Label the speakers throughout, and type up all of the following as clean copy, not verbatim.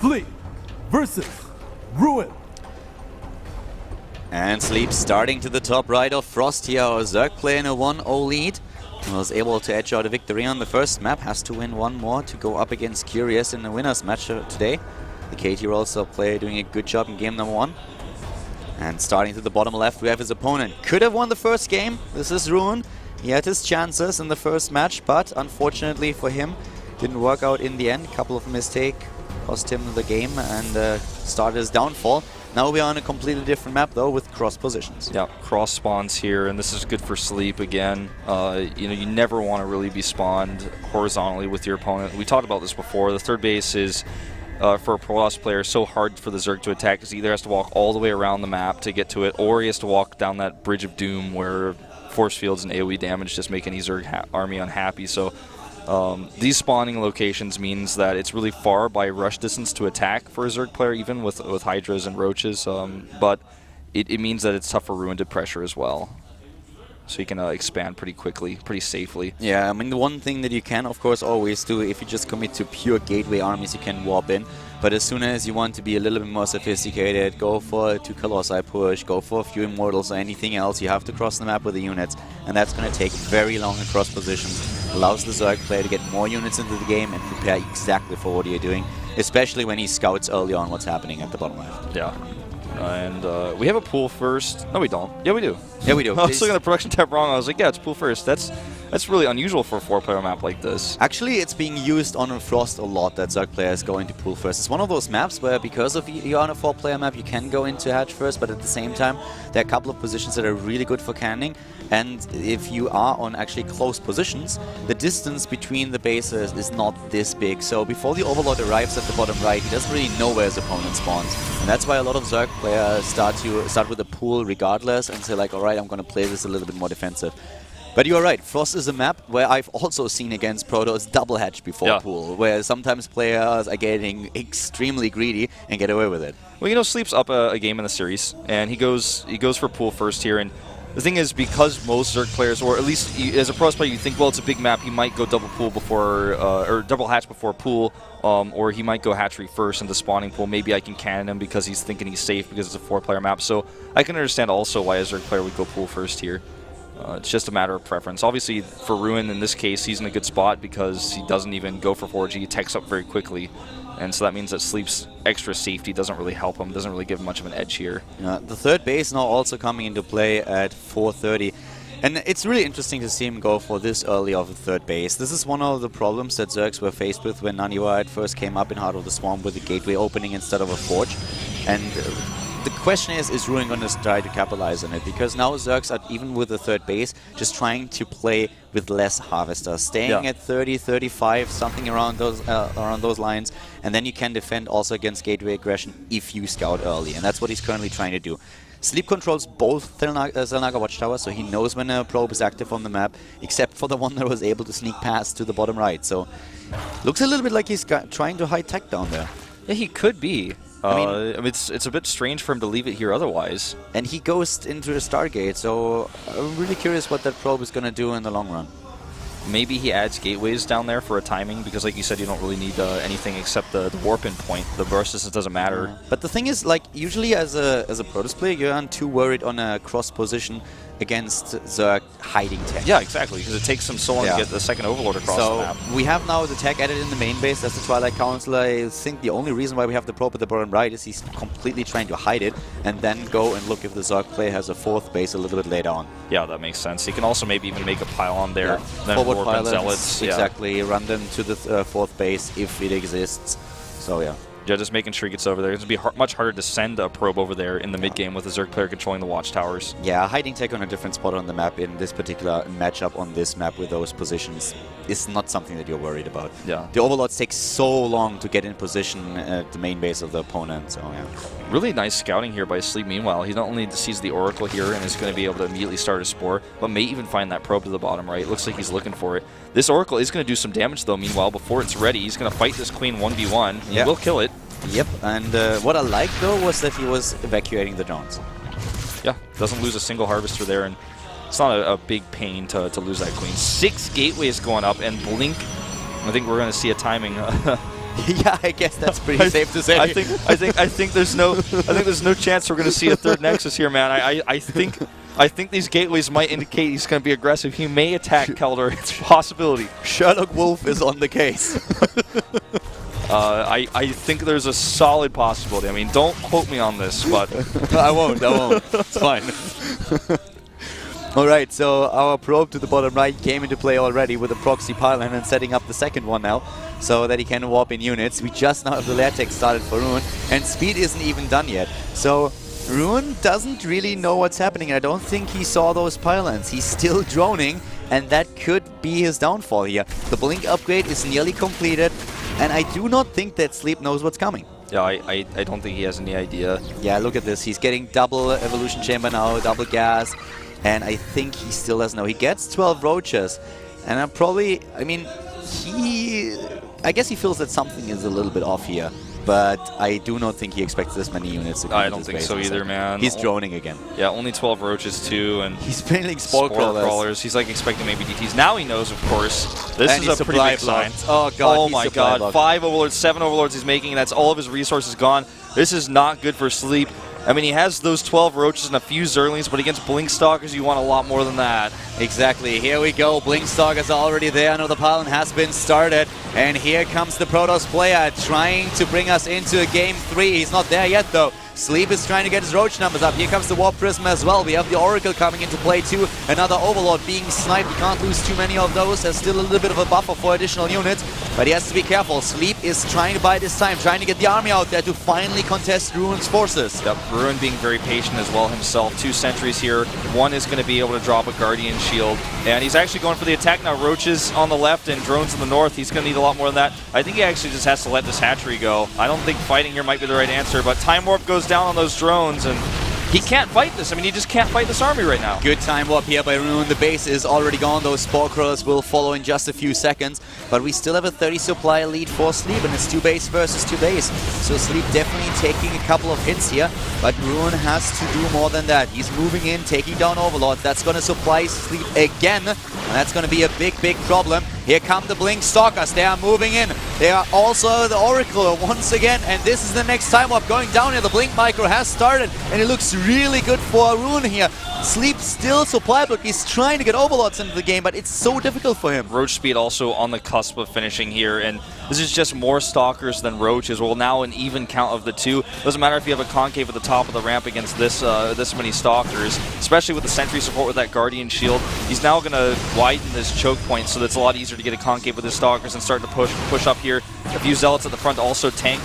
Speaker 1: Sleep versus Ruin.
Speaker 2: And Sleep starting to the top right of Frost here. Our Zerg player in a 1-0 lead. Was able to edge out a victory on the first map. Has to win one more to go up against Curious in the winner's match today. The KT also player doing a good job in game number 1. And starting to the bottom left, we have his opponent. Could have won the first game. This is Ruin. He had his chances in the first match, but unfortunately for him, didn't work out in the end. Couple of mistakes cost him the game and started his downfall. Now we are on a completely different map though with cross positions.
Speaker 3: Yeah, cross spawns here, and this is good for Sleep again. You never want to really be spawned horizontally with your opponent. We talked about this before. The third base is for a Protoss player so hard for the Zerg to attack because he either has to walk all the way around the map to get to it, or he has to walk down that bridge of doom where force fields and AoE damage just make any Zerg army unhappy. So these spawning locations means that it's really far by rush distance to attack for a Zerg player, even with Hydras and Roaches, but it means that it's tough for Ruin to pressure as well. So you can expand pretty quickly, pretty safely.
Speaker 2: Yeah, I mean, the one thing that you can, of course, always do, if you just commit to pure gateway armies, you can warp in. But as soon as you want to be a little bit more sophisticated, go for a 2 Colossi push, go for a few Immortals or anything else, you have to cross the map with the units. And that's going to take very long across positions. Allows the Zerg player to get more units into the game and prepare exactly for what you're doing. Especially when he scouts early on what's happening at the bottom left.
Speaker 3: Yeah. And we have a pool first. No, we don't. Yeah, we do.
Speaker 2: Yeah, we do.
Speaker 3: I was looking at the production tab wrong. I was like, yeah, it's pool first. That's really unusual for a 4-player map like this.
Speaker 2: Actually, it's being used on Frost a lot that Zerg players go into pool first. It's one of those maps where because of you're on a 4-player map, you can go into hatch first, but at the same time, there are a couple of positions that are really good for canning. And if you are on actually close positions, the distance between the bases is not this big. So before the Overlord arrives at the bottom right, he doesn't really know where his opponent spawns. And that's why a lot of Zerg players start with a pool regardless and say like, alright, I'm going to play this a little bit more defensive. But you're right, Frost is a map where I've also seen against Protoss double hatch before pool, where sometimes players are getting extremely greedy and get away with it.
Speaker 3: Well, Sleep's up a game in the series, and he goes for pool first here, and the thing is, because most Zerg players, or at least as a Protoss player, you think, well, it's a big map, he might go double pool before, or double hatch before pool, or he might go hatchery first into spawning pool. Maybe I can cannon him because he's thinking he's safe because it's a 4-player map. So I can understand also why a Zerg player would go pool first here. It's just a matter of preference. Obviously, for Ruin, in this case, he's in a good spot because he doesn't even go for 4G. He techs up very quickly. And so that means that Sleep's extra safety doesn't really help him, doesn't really give him much of an edge here.
Speaker 2: The third base now also coming into play at 4:30. And it's really interesting to see him go for this early of a third base. This is one of the problems that Zergs were faced with when Naniwa first came up in Heart of the Swarm with the gateway opening instead of a forge. And the question is Ruin going to try to capitalize on it? Because now Zergs are, even with the third base, just trying to play with less Harvesters, staying at 30, 35, something around those lines, and then you can defend also against gateway aggression if you scout early, and that's what he's currently trying to do. Sleep controls both Xel'Naga Watchtowers, so he knows when a probe is active on the map, except for the one that was able to sneak past to the bottom right. So, looks a little bit like he's trying to high tech down there.
Speaker 3: Yeah, he could be. I mean, it's a bit strange for him to leave it here otherwise.
Speaker 2: And he goes into the Stargate, so I'm really curious what that probe is going to do in the long run.
Speaker 3: Maybe he adds gateways down there for a timing, because like you said, you don't really need anything except the warp-in point. The burst distance doesn't matter.
Speaker 2: But the thing is, like, usually as a Protoss player, you aren't too worried on a cross position against Zerg hiding tech.
Speaker 3: Yeah, exactly, because it takes them so long to get the second Overlord across the map.
Speaker 2: We have now the tech added in the main base. That's the Twilight Council. I think the only reason why we have the probe at the bottom right is he's completely trying to hide it and then go and look if the Zerg player has a fourth base a little bit later on.
Speaker 3: Yeah, that makes sense. He can also maybe even make a pylon there. Then
Speaker 2: forward
Speaker 3: warp
Speaker 2: pylons,
Speaker 3: Zealots.
Speaker 2: Exactly, run them to the fourth base if it exists. So yeah.
Speaker 3: Yeah, just making sure he gets over there. It's going to be much harder to send a probe over there in the mid-game with a Zerg player controlling the watchtowers.
Speaker 2: Yeah, hiding tech on a different spot on the map in this particular matchup on this map with those positions is not something that you're worried about.
Speaker 3: Yeah.
Speaker 2: The Overlords take so long to get in position at the main base of the opponent, so yeah.
Speaker 3: Really nice scouting here by Sleep. Meanwhile, he not only sees the Oracle here and is going to be able to immediately start a Spore, but may even find that probe to the bottom right. Looks like he's looking for it. This Oracle is going to do some damage, though, meanwhile, before it's ready. He's going to fight this Queen 1v1. He will kill it.
Speaker 2: Yep, and what I liked, though, was that he was evacuating the drones.
Speaker 3: Yeah, doesn't lose a single Harvester there, and it's not a big pain to lose that Queen. 6 gateways going up, and Blink, I think we're going to see a timing
Speaker 2: Yeah, I guess that's pretty safe to say.
Speaker 3: I think there's no chance we're going to see a third Nexus here, man. I think these gateways might indicate he's going to be aggressive. He may attack Keldor. It's a possibility.
Speaker 2: Sherlock Wolf is on the case.
Speaker 3: I think there's a solid possibility. I mean, don't quote me on this, but
Speaker 2: I won't. It's fine. Alright, so our probe to the bottom right came into play already with a proxy pylon and setting up the second one now so that he can warp in units. We just now have the lair tech started for Ruin, and speed isn't even done yet. So Ruin doesn't really know what's happening. I don't think he saw those pylons. He's still droning, and that could be his downfall here. The blink upgrade is nearly completed, and I do not think that Sleep knows what's coming.
Speaker 3: yeah, I don't think he has any idea.
Speaker 2: Yeah, look at this. He's getting double evolution chamber now, double gas. And I think he still doesn't know. He gets 12 roaches. And I guess he feels that something is a little bit off here. But I do not think he expects this many units to come
Speaker 3: I don't think so either, man.
Speaker 2: He's droning again.
Speaker 3: Yeah, only 12 roaches too, and
Speaker 2: he's playing spore crawlers.
Speaker 3: He's like expecting maybe DTs. Now he knows, of course. This
Speaker 2: and
Speaker 3: is a pretty big sign.
Speaker 2: Oh god.
Speaker 3: Oh my god. 5 overlords, 7 overlords he's making, and that's all of his resources gone. This is not good for Sleep. I mean, he has those 12 roaches and a few Zerlings, but against Blinkstalkers, you want a lot more than that.
Speaker 2: Exactly. Here we go. Blinkstalkers are already there. Another pylon has been started. And here comes the Protoss player trying to bring us into Game 3. He's not there yet, though. Sleep is trying to get his roach numbers up. Here comes the Warp Prism as well. We have the Oracle coming into play too. Another Overlord being sniped. We can't lose too many of those. There's still a little bit of a buffer for additional units, but he has to be careful. Sleep is trying to buy this time, trying to get the army out there to finally contest Ruin's forces.
Speaker 3: Yep, Ruin being very patient as well himself. 2 sentries here. One is going to be able to drop a Guardian Shield, and he's actually going for the attack now. Roaches on the left and drones in the north. He's going to need a lot more than that. I think he actually just has to let this hatchery go. I don't think fighting here might be the right answer, but Time Warp goes down on those drones, and he can't fight this. I mean, he just can't fight this army right now.
Speaker 2: Good time warp here by Ruin. The base is already gone. Those spore crawlers will follow in just a few seconds, but we still have a 30 supply lead for Sleep, and it's 2 base versus 2 base. So Sleep definitely taking a couple of hits here, but Ruin has to do more than that. He's moving in, taking down Overlord. That's going to supply Sleep again, and that's going to be a big, big problem. Here come the Blink Stalkers. They are moving in. They are also the Oracle once again, and this is the next time warp going down here. The Blink Micro has started, and it looks really good for Ruin here. Sleep still supply block. He's trying to get Overlords into the game, but it's so difficult for him.
Speaker 3: Roach speed also on the cusp of finishing here, and this is just more Stalkers than Roaches. Well, now an even count of the 2. Doesn't matter if you have a Concave at the top of the ramp against this many Stalkers, especially with the Sentry support with that Guardian Shield. He's now going to widen this choke point, so that's a lot easier to get a Concave with his Stalkers and start to push up here. A few Zealots at the front to also tank.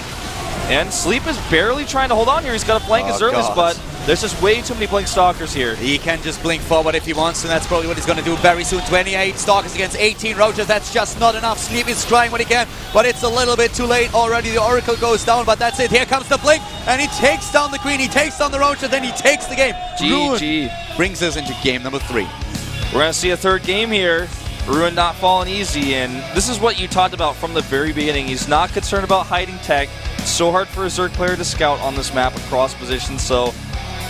Speaker 3: And Sleep is barely trying to hold on here. He's got to flank his Zerlings, but there's just way too many Blink Stalkers here.
Speaker 2: He can just blink forward if he wants to, and that's probably what he's going to do very soon. 28 Stalkers against 18 Roaches. That's just not enough. Sleep is trying what he can, but it's a little bit too late already. The Oracle goes down, but that's it. Here comes the blink, and he takes down the Queen. He takes down the Roaches, then he takes the game.
Speaker 3: GG.
Speaker 2: Ruin brings us into game number 3.
Speaker 3: We're going to see a third game here. Ruin not falling easy, and this is what you talked about from the very beginning. He's not concerned about hiding tech. It's so hard for a Zerg player to scout on this map across positions, so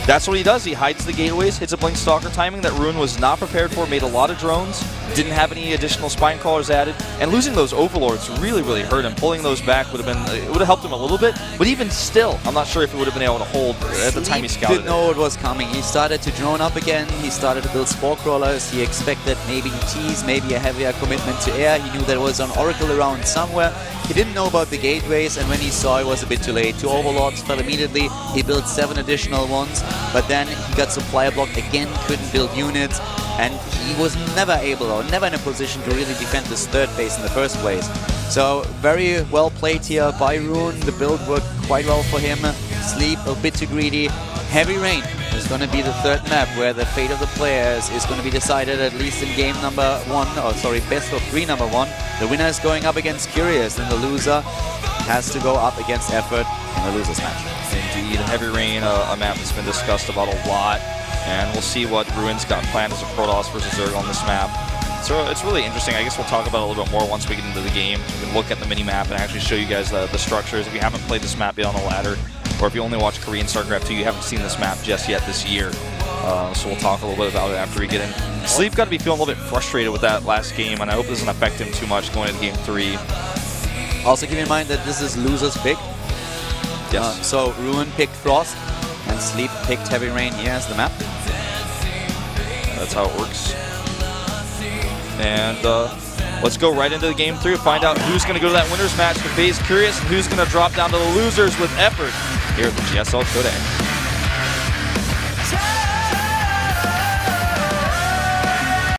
Speaker 3: that's what he does. He hides the gateways, hits a Blink Stalker timing that Ruin was not prepared for, made a lot of drones, didn't have any additional spine crawlers added, and losing those Overlords really, really hurt him. Pulling those back would have helped him a little bit, but even still, I'm not sure if he would have been able to hold at the time he scouted.
Speaker 2: He didn't know it was coming. He started to drone up again. He started to build spore crawlers. He expected maybe ETs, maybe a heavier commitment to air. He knew there was an Oracle around somewhere. He didn't know about the gateways, and when he saw it was a bit too late. 2 Overlords fell immediately. He built 7 additional ones, but then he got supply block again, couldn't build units, and he was never able or never in a position to really defend this 3rd base in the first place. So very well played here by Ruin. The build worked quite well for him. Sleep a bit too greedy. Heavy Rain is going to be the 3rd map where the fate of the players is going to be decided, at least in game number 1, or sorry, best of 3 number 1. The winner is going up against Curious, and the loser has to go up against Effort in the loser's match.
Speaker 3: Indeed, Heavy Rain, a map that's been discussed about a lot, and we'll see what Ruin's got planned as a Protoss versus Zerg on this map. So it's really interesting. I guess we'll talk about it a little bit more once we get into the game. We can look at the mini-map and actually show you guys the structures. If you haven't played this map yet on the ladder, or if you only watch Korean StarCraft 2, you haven't seen this map just yet this year. So we'll talk a little bit about it after we get in. Sleep got to be feeling a little bit frustrated with that last game, and I hope it doesn't affect him too much going into game 3.
Speaker 2: Also keep in mind that this is loser's pick.
Speaker 3: Yes.
Speaker 2: So Ruin picked Frost, and Sleep picked Heavy Rain here as the map.
Speaker 3: That's how it works. And let's go right into the game 3 and find out who's going to go to that winner's match with FaZe Curious and who's going to drop down to the losers with Effort here at the GSL Today.